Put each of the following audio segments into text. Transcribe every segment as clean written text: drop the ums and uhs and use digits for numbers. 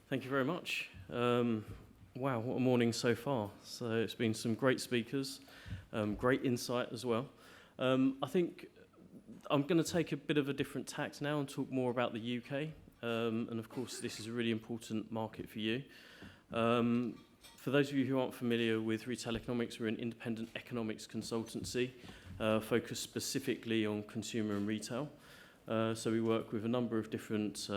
Thank you very much. Wow, what a morning so far. So it's been some great speakers, great insight as well. I think I'm going to take a bit of a different tact now and talk more about the UK. And of course, this is a really important market for you. For those of you who aren't familiar with retail economics, we're an independent economics consultancy focused specifically on consumer and retail. So we work with a number of different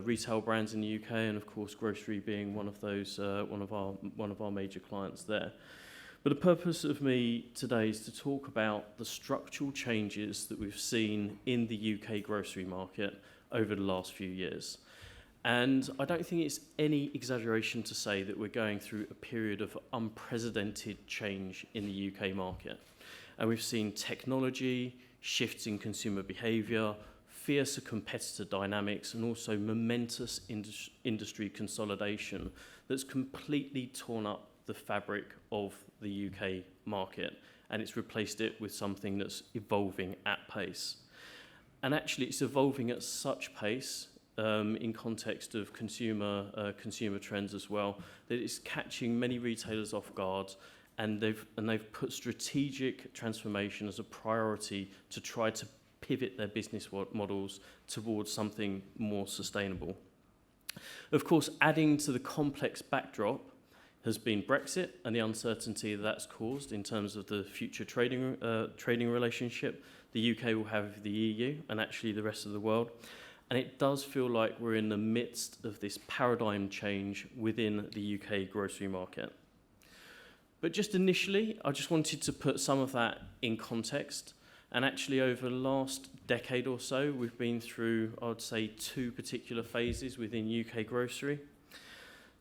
retail brands in the UK, and of course, grocery being one of those, one of our major clients there. But the purpose of me today is to talk about the structural changes that we've seen in the UK grocery market over the last few years. And I don't think it's any exaggeration to say that we're going through a period of unprecedented change in the UK market. And we've seen technology, shifts in consumer behaviour, fiercer competitor dynamics, and also momentous industry consolidation that's completely torn up the fabric of the UK market, and it's replaced it with something that's evolving at pace. And actually, it's evolving at such pace in context of consumer trends as well, that it's catching many retailers off guard. And they've put strategic transformation as a priority to try to pivot their business models towards something more sustainable. Of course, adding to the complex backdrop has been Brexit and the uncertainty that's caused in terms of the future trading relationship the UK will have with the EU and actually the rest of the world. And it does feel like we're in the midst of this paradigm change within the UK grocery market. But just initially, I just wanted to put some of that in context. And actually, over the last decade or so, we've been through, I would say, two particular phases within UK grocery.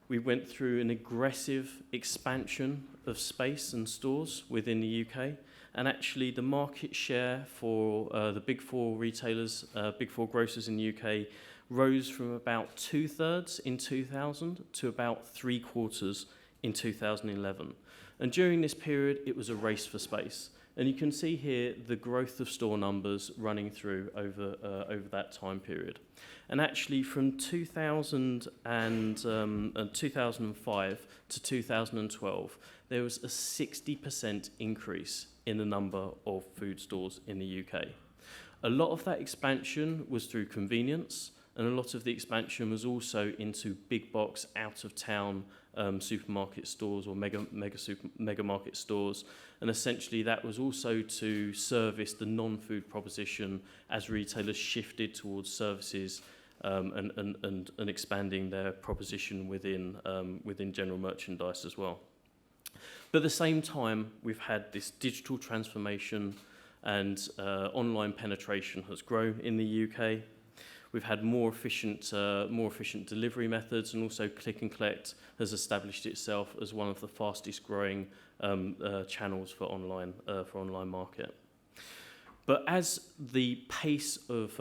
We went through an aggressive expansion of space and stores within the UK. And actually, the market share for the big four retailers, big four grocers in the UK, rose from about 2/3 in 2000 to about 3/4 in 2011. And during this period, it was a race for space. And you can see here the growth of store numbers running through over that time period. And actually, from 2005 to 2012, there was a 60% increase in the number of food stores in the UK. A lot of that expansion was through convenience, and a lot of the expansion was also into big box, out-of-town supermarket stores or mega market stores. And essentially that was also to service the non-food proposition as retailers shifted towards services and expanding their proposition within general merchandise as well. But at the same time, we've had this digital transformation, and online penetration has grown in the UK. We've had more efficient delivery methods, and also click and collect has established itself as one of the fastest growing channels for online market. But as the pace of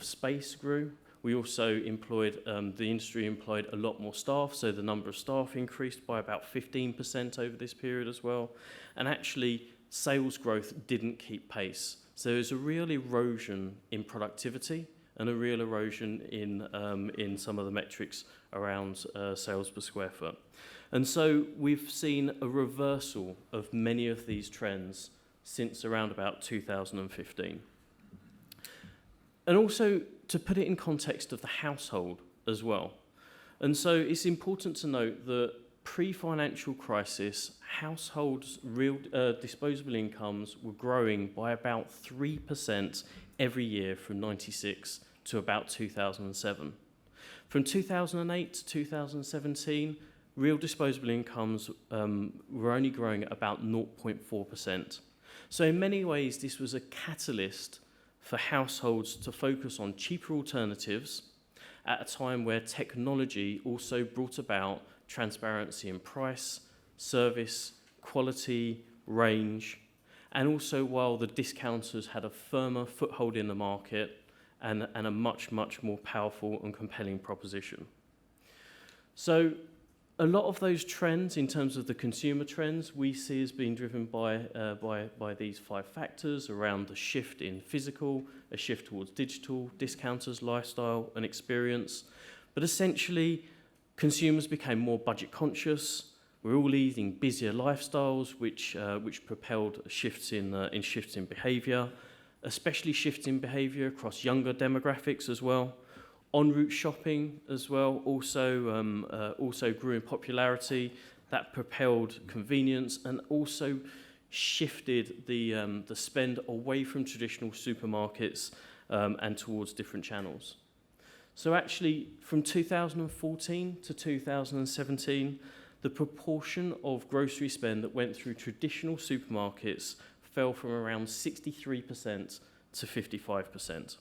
space grew, we also the industry employed a lot more staff, so the number of staff increased by about 15% over this period as well. And actually, sales growth didn't keep pace. So there's a real erosion in productivity and a real erosion in some of the metrics around sales per square foot. And so we've seen a reversal of many of these trends since around about 2015. And also to put it in context of the household as well. And so it's important to note that pre-financial crisis, households' real disposable incomes were growing by about 3% every year from 96 to about 2007. From 2008 to 2017, real disposable incomes were only growing at about 0.4%. So in many ways, this was a catalyst for households to focus on cheaper alternatives at a time where technology also brought about transparency in price, service, quality, range, and also while the discounters had a firmer foothold in the market and a much, much more powerful and compelling proposition. So a lot of those trends, in terms of the consumer trends, we see as being driven by these 5 factors around the shift in physical, a shift towards digital, discounters, lifestyle, and experience. But essentially, Consumers became more budget conscious. We're all leading busier lifestyles, which propelled shifts in behaviour, especially shifts in behaviour across younger demographics as well. En route shopping as well also grew in popularity. That propelled convenience and also shifted the spend away from traditional supermarkets and towards different channels. So actually, from 2014 to 2017, the proportion of grocery spend that went through traditional supermarkets fell from around 63% to 55%.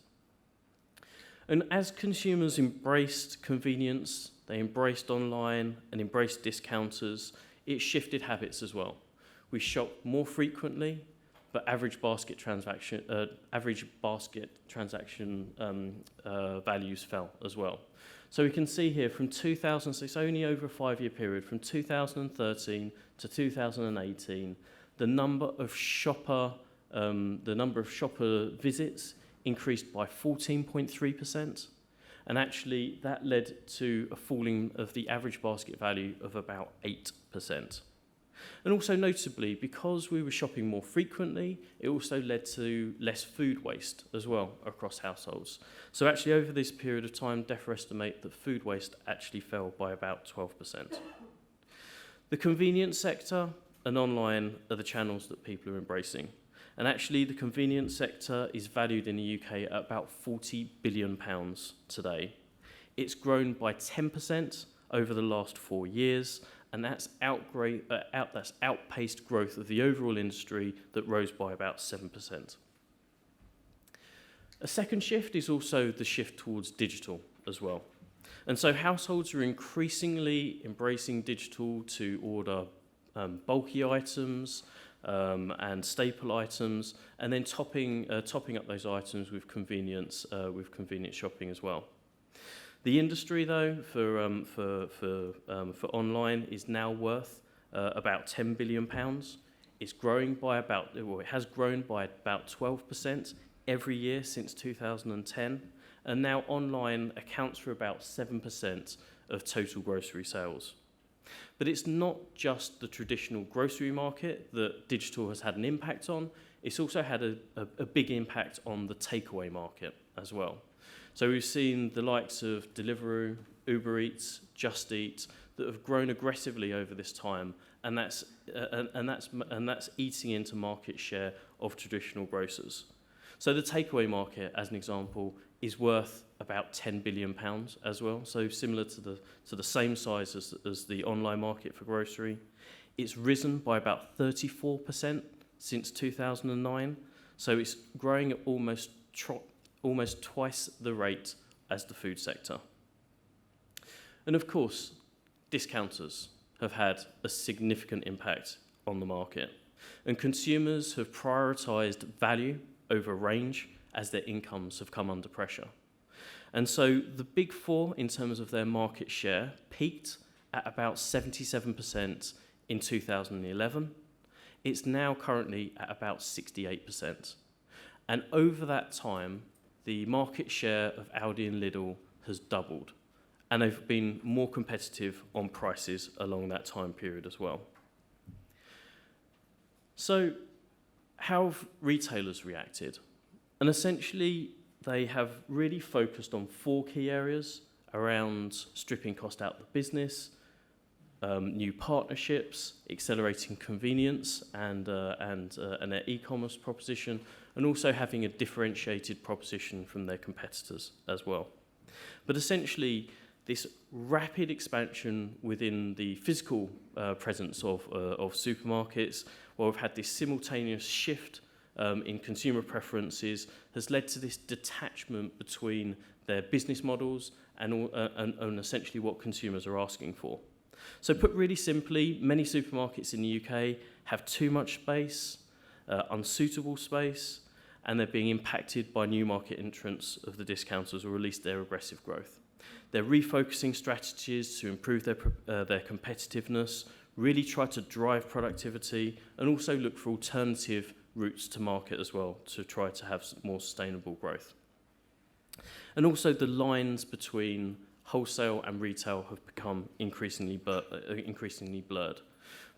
And as consumers embraced convenience, they embraced online and embraced discounters, it shifted habits as well. We shop more frequently, but average basket transaction values fell as well. So we can see here from 2006, only over a 5-year period, from 2013 to 2018, the number of shopper visits increased by 14.3%, and actually that led to a falling of the average basket value of about 8%. And also notably, because we were shopping more frequently, it also led to less food waste as well across households. So actually over this period of time, DEFRA estimate that food waste actually fell by about 12%. The convenience sector and online are the channels that people are embracing. And actually the convenience sector is valued in the UK at about £40 billion today. It's grown by 10% over the last 4 years, and that's outpaced growth of the overall industry that rose by about 7%. A second shift is also the shift towards digital as well. And so households are increasingly embracing digital to order bulky items and staple items, and then topping up those items with convenience shopping as well. The industry, though, for online is now worth about £10 billion. It's growing by it has grown by about 12% every year since 2010, and now online accounts for about 7% of total grocery sales. But it's not just the traditional grocery market that digital has had an impact on, it's also had a big impact on the takeaway market as well. So we've seen the likes of Deliveroo, Uber Eats, Just Eat that have grown aggressively over this time, and that's eating into market share of traditional grocers. So the takeaway market, as an example, is worth about £10 billion as well. So similar to the same size as the online market for grocery. It's risen by about 34% since 2009. So it's growing at almost twice the rate as the food sector. And of course, discounters have had a significant impact on the market, and consumers have prioritised value over range as their incomes have come under pressure. And so the big four, in terms of their market share, peaked at about 77% in 2011. It's now currently at about 68%. And over that time, the market share of Aldi and Lidl has doubled, and they've been more competitive on prices along that time period as well. So how have retailers reacted? And essentially, they have really focused on 4 key areas around stripping cost out of the business, new partnerships, accelerating convenience and their e-commerce proposition, and also having a differentiated proposition from their competitors as well. But essentially, this rapid expansion within the physical presence of supermarkets, where we've had this simultaneous shift in consumer preferences, has led to this detachment between their business models and essentially what consumers are asking for. So put really simply, many supermarkets in the UK have too much space, unsuitable space, and they're being impacted by new market entrants of the discounters, or at least their aggressive growth. They're refocusing strategies to improve their competitiveness, really try to drive productivity, and also look for alternative routes to market as well to try to have more sustainable growth. And also the lines between wholesale and retail have become increasingly blurred.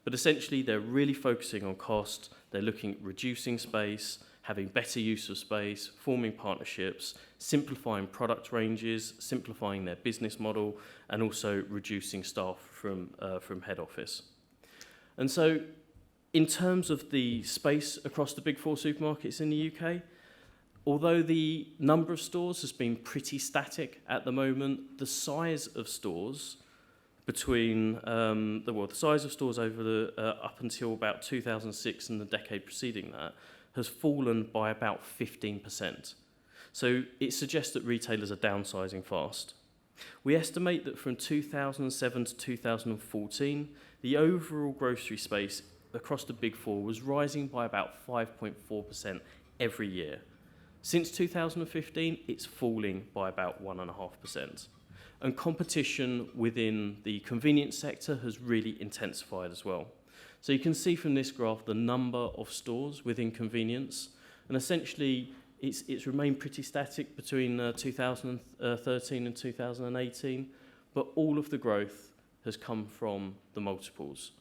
But essentially, they're really focusing on cost. They're looking at reducing space, having better use of space, forming partnerships, simplifying product ranges, simplifying their business model, and also reducing staff from head office. And so, in terms of the space across the big four supermarkets in the UK, although the number of stores has been pretty static at the moment, the size of stores between the size of stores over the up until about 2006 and the decade preceding that has fallen by about 15%. So it suggests that retailers are downsizing fast. We estimate that from 2007 to 2014, the overall grocery space across the big four was rising by about 5.4% every year. Since 2015, it's falling by about 1.5%. And competition within the convenience sector has really intensified as well. So you can see from this graph the number of stores within convenience, and essentially it's remained pretty static between 2013 and 2018, but all of the growth has come from the multiples.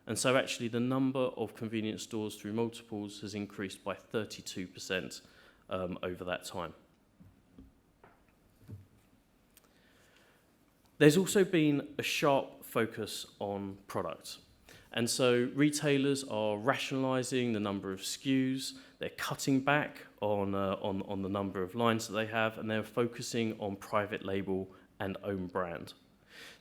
And so actually the number of convenience stores through multiples has increased by 32% over that time. There's also been a sharp focus on product. And so retailers are rationalising the number of SKUs, they're cutting back on the number of lines that they have, and they're focusing on private label and own brand.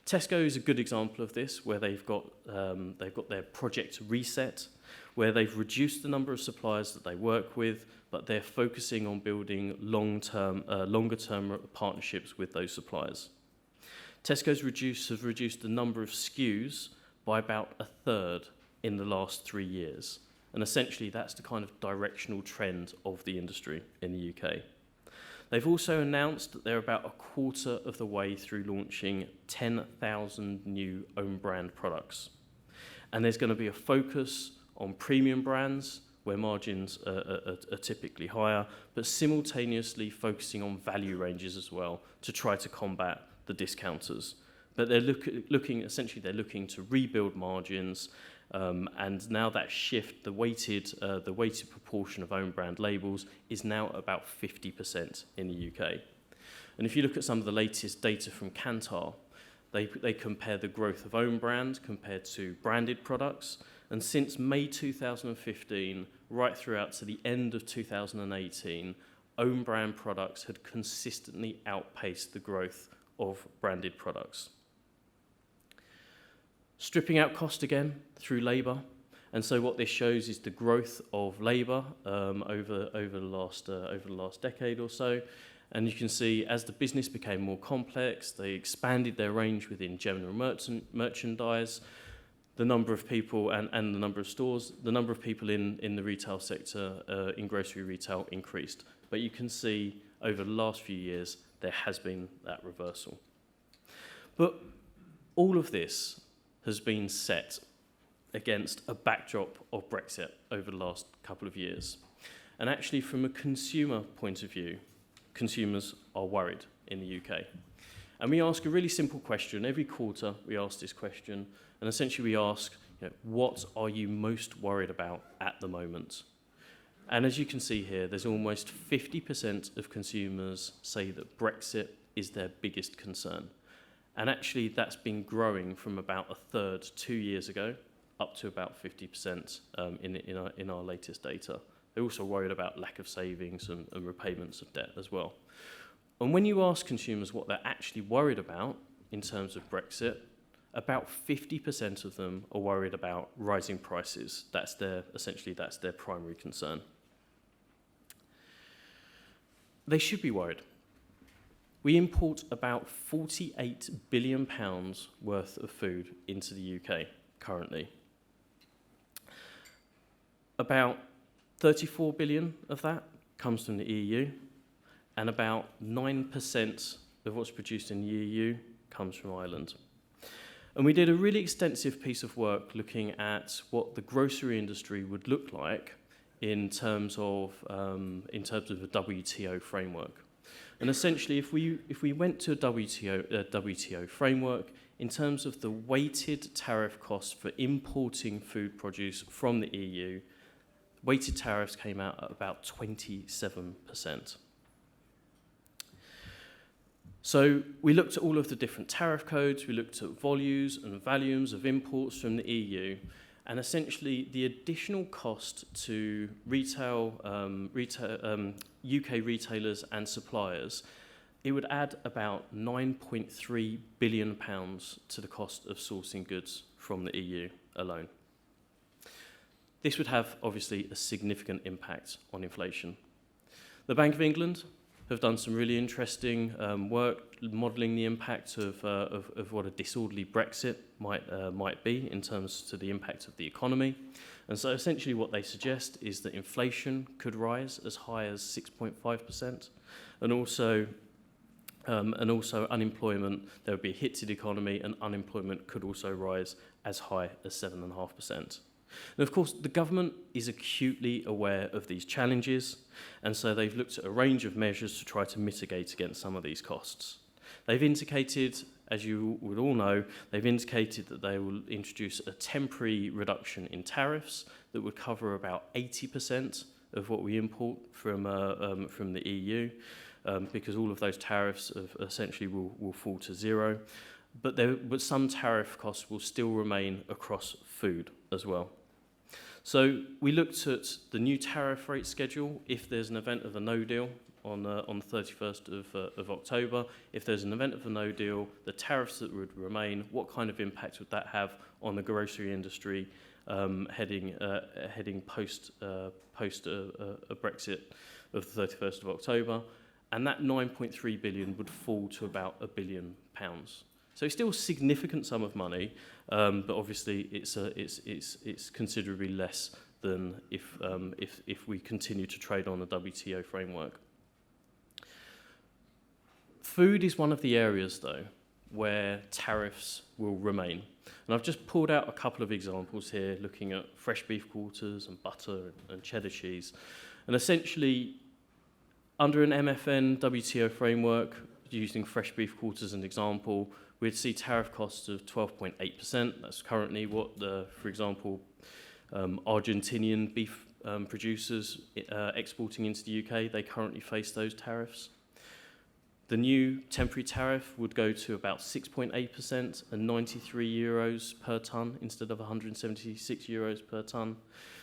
Tesco is a good example of this, where they've got their project reset, where they've reduced the number of suppliers that they work with, but they're focusing on building longer-term partnerships with those suppliers. Tesco's have reduced the number of SKUs by about a third in the last 3 years. And essentially, that's the kind of directional trend of the industry in the UK. They've also announced that they're about a quarter of the way through launching 10,000 new own brand products. And there's going to be a focus on premium brands, where margins are typically higher, but simultaneously focusing on value ranges as well to try to combat the discounters. But they're looking to rebuild margins, and now that shift, the weighted proportion of own brand labels is now about 50% in the UK. And if you look at some of the latest data from Kantar, they compare the growth of own brand compared to branded products, and since May 2015, right throughout to the end of 2018, own brand products had consistently outpaced the growth of branded products. Stripping out cost again through labour, and so what this shows is the growth of labour over the last decade or so. And you can see as the business became more complex, they expanded their range within general merchandise. The number of people and the number of stores, the number of people in the retail sector, in grocery retail, increased. But you can see over the last few years, there has been that reversal. But all of this has been set against a backdrop of Brexit over the last couple of years. And actually, from a consumer point of view, consumers are worried in the UK. And we ask a really simple question. Every quarter, we ask this question. And essentially, we ask, what are you most worried about at the moment? And as you can see here, there's almost 50% of consumers say that Brexit is their biggest concern. And actually, that's been growing from about a third 2 years ago up to about 50% in our latest data. They're also worried about lack of savings and repayments of debt as well. And when you ask consumers what they're actually worried about in terms of Brexit, about 50% of them are worried about rising prices. That's their primary concern. They should be worried. We import about £48 billion worth of food into the UK currently. About 34 billion of that comes from the EU, and about 9% of what's produced in the EU comes from Ireland. And we did a really extensive piece of work looking at what the grocery industry would look like in terms of a WTO framework. And essentially, if we went to a WTO framework, in terms of the weighted tariff cost for importing food produce from the EU, weighted tariffs came out at about 27%. So we looked at all of the different tariff codes, we looked at volumes and volumes of imports from the EU, and essentially the additional cost to UK retailers and suppliers, it would add about £9.3 billion to the cost of sourcing goods from the EU alone. This would have, obviously, a significant impact on inflation. The Bank of England have done some really interesting work modelling the impact of what a disorderly Brexit might be in terms to the impact of the economy. And so essentially what they suggest is that inflation could rise as high as 6.5%, and also unemployment, there would be a hit to the economy, and unemployment could also rise as high as 7.5%. And of course, the government is acutely aware of these challenges, and so they've looked at a range of measures to try to mitigate against some of these costs. They've indicated, as you would all know, they've indicated that they will introduce a temporary reduction in tariffs that would cover about 80% of what we import from the EU, because all of those tariffs essentially will fall to zero. But some tariff costs will still remain across food as well. So we looked at the new tariff rate schedule if there's an event of a no deal on the 31st of October. If there's an event of a no deal, the tariffs that would remain, what kind of impact would that have on the grocery industry heading post a Brexit of the 31st of October? And that 9.3 billion would fall to about £1 billion. So it's still a significant sum of money, but obviously it's considerably less than if we continue to trade on the WTO framework. Food is one of the areas, though, where tariffs will remain. And I've just pulled out a couple of examples here, looking at fresh beef quarters and butter and cheddar cheese. And essentially, under an MFN WTO framework, using fresh beef quarters as an example, we'd see tariff costs of 12.8%. That's currently what, for example, Argentinian beef producers exporting into the UK, they currently face those tariffs. The new temporary tariff would go to about 6.8% and 93 euros per tonne instead of 176 euros per tonne.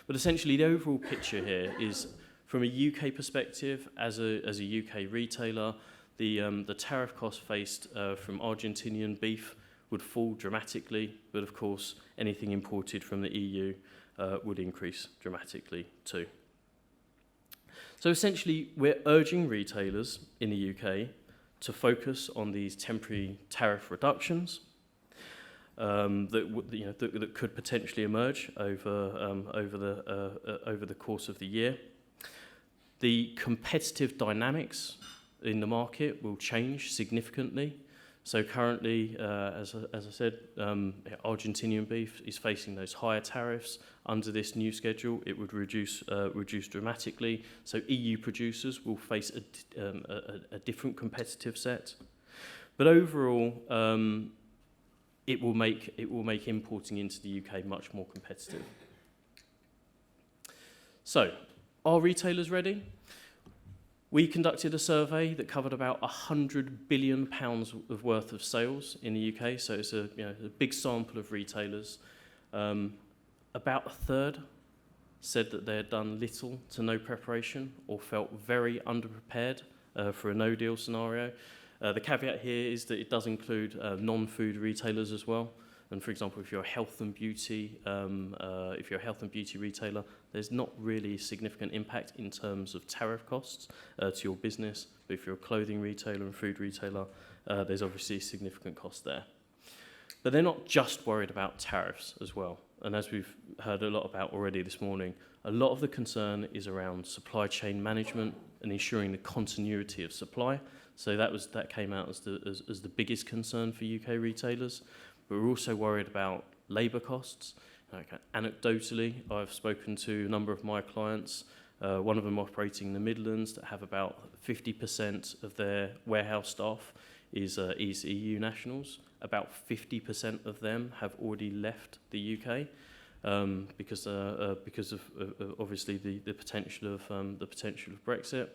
But essentially, the overall picture here is, from a UK perspective, as a UK retailer, the tariff cost faced from Argentinian beef would fall dramatically, but of course anything imported from the EU would increase dramatically too. So essentially, we're urging retailers in the UK to focus on these temporary tariff reductions that could potentially emerge over the course of the year. The competitive dynamics in the market will change significantly. So currently, as I said, Argentinian beef is facing those higher tariffs. Under this new schedule, it would reduce dramatically. So EU producers will face a different competitive set. But overall, it will make importing into the UK much more competitive. So, are retailers ready? We conducted a survey that covered about £100 billion of worth of sales in the UK, so it's a big sample of retailers. About a third said that they had done little to no preparation or felt very underprepared for a no-deal scenario. The caveat here is that it does include non-food retailers as well. And for example, if you're a health and beauty, retailer, there's not really a significant impact in terms of tariff costs to your business. But if you're a clothing retailer and food retailer, there's obviously a significant cost there. But they're not just worried about tariffs as well. And as we've heard a lot about already this morning, a lot of the concern is around supply chain management and ensuring the continuity of supply. So that came out as the biggest concern for UK retailers. But we're also worried about labour costs. Okay. Anecdotally, I've spoken to a number of my clients one of them operating in the Midlands that have about 50% of their warehouse staff is EU nationals. About 50% of them have already left the UK because of obviously the potential of Brexit.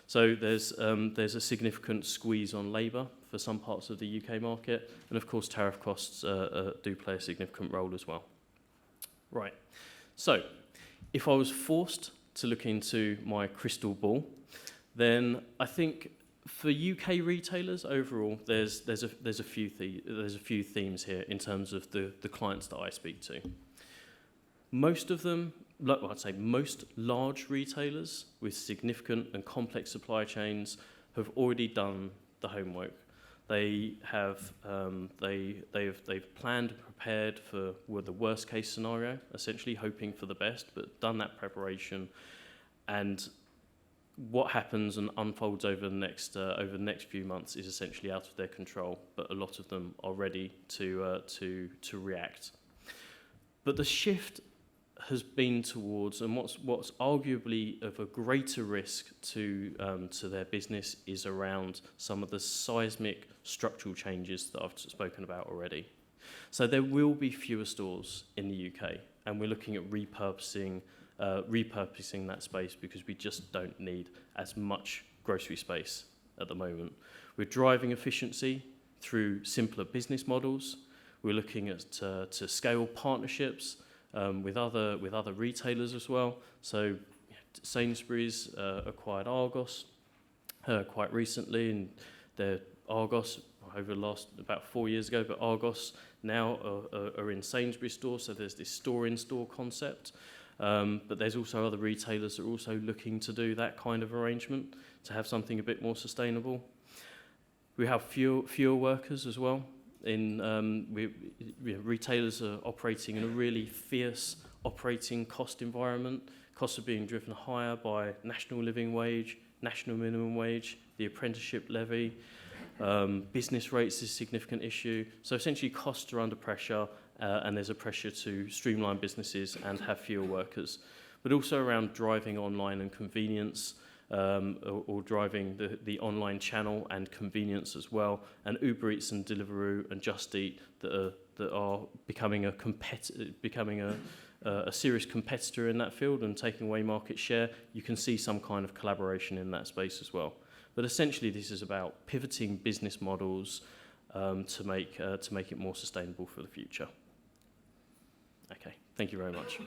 So there's a significant squeeze on labour for some parts of the UK market, and of course tariff costs do play a significant role as well. Right, so if I was forced to look into my crystal ball, then I think for UK retailers overall, there's a few themes here in terms of the clients that I speak to. Most of them, well, I'd say most large retailers with significant and complex supply chains have already done the homework. They have they've planned and prepared for the worst case scenario, essentially hoping for the best, but done that preparation. And what happens and unfolds over the next few months is essentially out of their control. But a lot of them are ready to react. But the shift has been towards, and what's arguably of a greater risk to their business is around some of the seismic structural changes that I've spoken about already. So there will be fewer stores in the UK, and we're looking at repurposing that space because we just don't need as much grocery space at the moment. We're driving efficiency through simpler business models. We're looking at to scale partnerships with other retailers as well. So Sainsbury's acquired Argos quite recently, and their Argos over the last about 4 years ago, but Argos now are in Sainsbury's stores, so there's this store-in-store concept. But there's also other retailers that are also looking to do that kind of arrangement to have something a bit more sustainable. We have fewer workers as well. Retailers are operating in a really fierce operating cost environment. Costs are being driven higher by national living wage, national minimum wage, the apprenticeship levy. Business rates is a significant issue. So essentially costs are under pressure, and there's a pressure to streamline businesses and have fewer workers. But also around driving online and convenience, or driving the online channel and convenience as well, and Uber Eats and Deliveroo and Just Eat that are becoming a serious competitor in that field and taking away market share. You can see some kind of collaboration in that space as well. But essentially, this is about pivoting business models to make it more sustainable for the future. Okay, thank you very much.